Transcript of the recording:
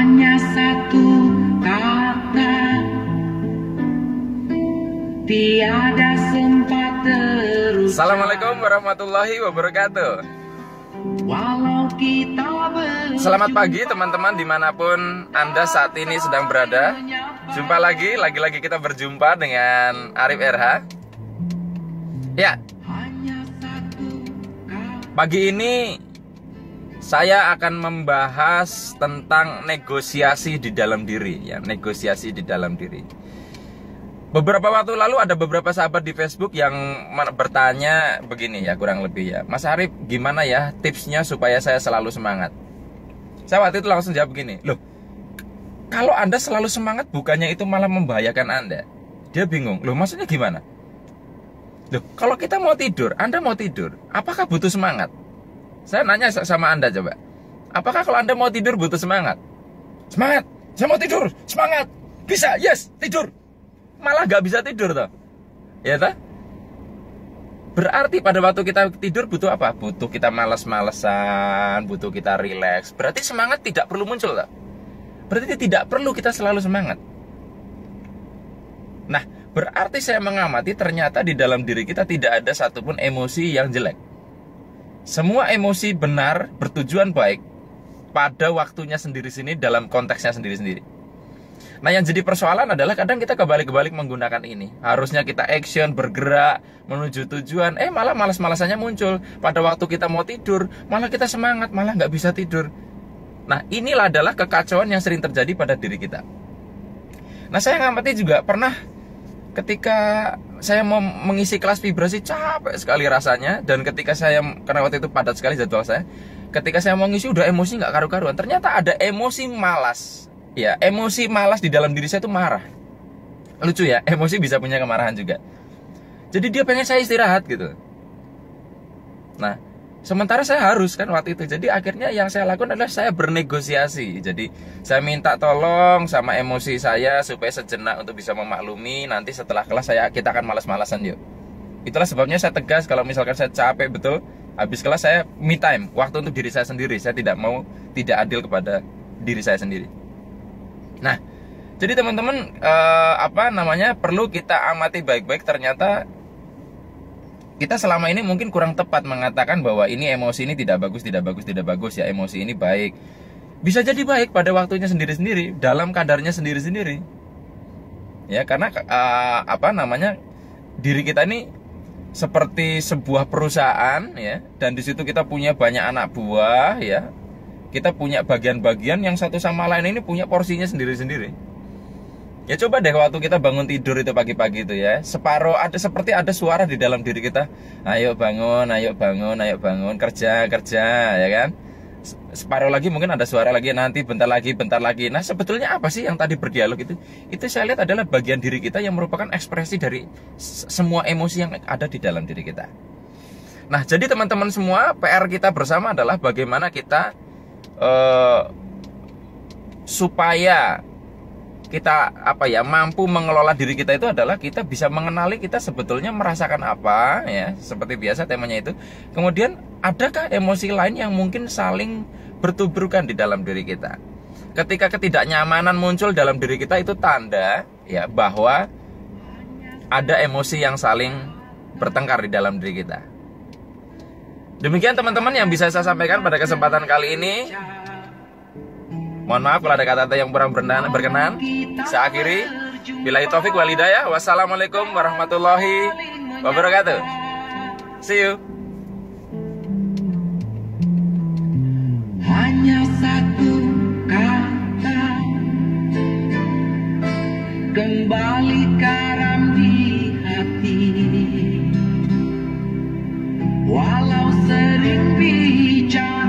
hanya satu kata, tiada sempat terus. Assalamualaikum warahmatullahi wabarakatuh. Walau kita Selamat pagi teman-teman dimanapun Anda saat ini sedang berada. Jumpa lagi kita berjumpa dengan Arif RH. Ya, pagi ini saya akan membahas tentang negosiasi di dalam diri, ya, negosiasi di dalam diri. Beberapa waktu lalu ada beberapa sahabat di Facebook yang bertanya begini ya, kurang lebih ya, Mas Arif, gimana ya tipsnya supaya saya selalu semangat? Saya waktu itu langsung jawab begini, loh, kalau Anda selalu semangat bukannya itu malah membahayakan Anda? Dia bingung, loh maksudnya gimana? Loh, kalau kita mau tidur, Anda mau tidur, apakah butuh semangat? Saya nanya sama Anda coba, apakah kalau Anda mau tidur butuh semangat? Semangat, saya mau tidur, semangat, bisa, yes, tidur. Malah gak bisa tidur toh, ya toh? Berarti pada waktu kita tidur butuh apa? Butuh kita malas-malesan, butuh kita rileks. Berarti semangat tidak perlu muncul toh? Berarti tidak perlu kita selalu semangat. Nah, berarti saya mengamati ternyata di dalam diri kita tidak ada satupun emosi yang jelek. Semua emosi benar, bertujuan baik pada waktunya sendiri-sendiri, dalam konteksnya sendiri-sendiri. Nah, yang jadi persoalan adalah kadang kita kebalik-balik menggunakan ini. Harusnya kita action, bergerak, menuju tujuan, malah malas-malasannya muncul. Pada waktu kita mau tidur, malah kita semangat, malah nggak bisa tidur. Nah, inilah adalah kekacauan yang sering terjadi pada diri kita. Nah, saya ngamati juga pernah ketika saya mau mengisi kelas vibrasi, capek sekali rasanya. Dan ketika saya, karena waktu itu padat sekali jadwal saya, ketika saya mau ngisi udah emosi nggak karu-karuan. Ternyata ada emosi malas. Ya, emosi malas di dalam diri saya itu marah. Lucu ya, emosi bisa punya kemarahan juga. Jadi dia pengen saya istirahat gitu. Nah, sementara saya harus kan waktu itu. Jadi akhirnya yang saya lakukan adalah saya bernegosiasi. Jadi saya minta tolong sama emosi saya supaya sejenak untuk bisa memaklumi. Nanti setelah kelas kita akan malas-malasan yuk. Itulah sebabnya saya tegas kalau misalkan saya capek betul, habis kelas saya me time, waktu untuk diri saya sendiri. Saya tidak adil kepada diri saya sendiri. Nah, jadi teman-teman perlu kita amati baik-baik. Ternyata kita selama ini mungkin kurang tepat mengatakan bahwa ini emosi ini tidak bagus ya, emosi ini baik. Bisa jadi baik pada waktunya sendiri-sendiri, dalam kadarnya sendiri-sendiri. Ya, karena diri kita ini seperti sebuah perusahaan ya, dan di situ kita punya banyak anak buah ya. Kita punya bagian-bagian yang satu sama lain ini punya porsinya sendiri-sendiri. Ya coba deh waktu kita bangun tidur itu pagi-pagi itu ya, seperti ada suara di dalam diri kita. Ayo bangun, kerja ya kan. Separuh lagi mungkin ada suara lagi, nanti bentar lagi. Nah, sebetulnya apa sih yang tadi berdialog itu? Itu saya lihat adalah bagian diri kita yang merupakan ekspresi dari semua emosi yang ada di dalam diri kita. Nah, jadi teman-teman semua, PR kita bersama adalah bagaimana kita supaya kita mampu mengelola diri kita. Itu adalah kita bisa mengenali kita sebetulnya merasakan apa ya, seperti biasa temanya itu. Kemudian adakah emosi lain yang mungkin saling bertuburkan di dalam diri kita. Ketika ketidaknyamanan muncul dalam diri kita, itu tanda ya bahwa ada emosi yang saling bertengkar di dalam diri kita. Demikian teman-teman yang bisa saya sampaikan pada kesempatan kali ini. Mohon maaf kalau ada kata-kata yang kurang berkenan. Saya akhiri. Billahi taufik wal hidayah. Wassalamualaikum warahmatullahi wabarakatuh. See you. hanya satu kata, kembali karam di hati. Walau sering bicara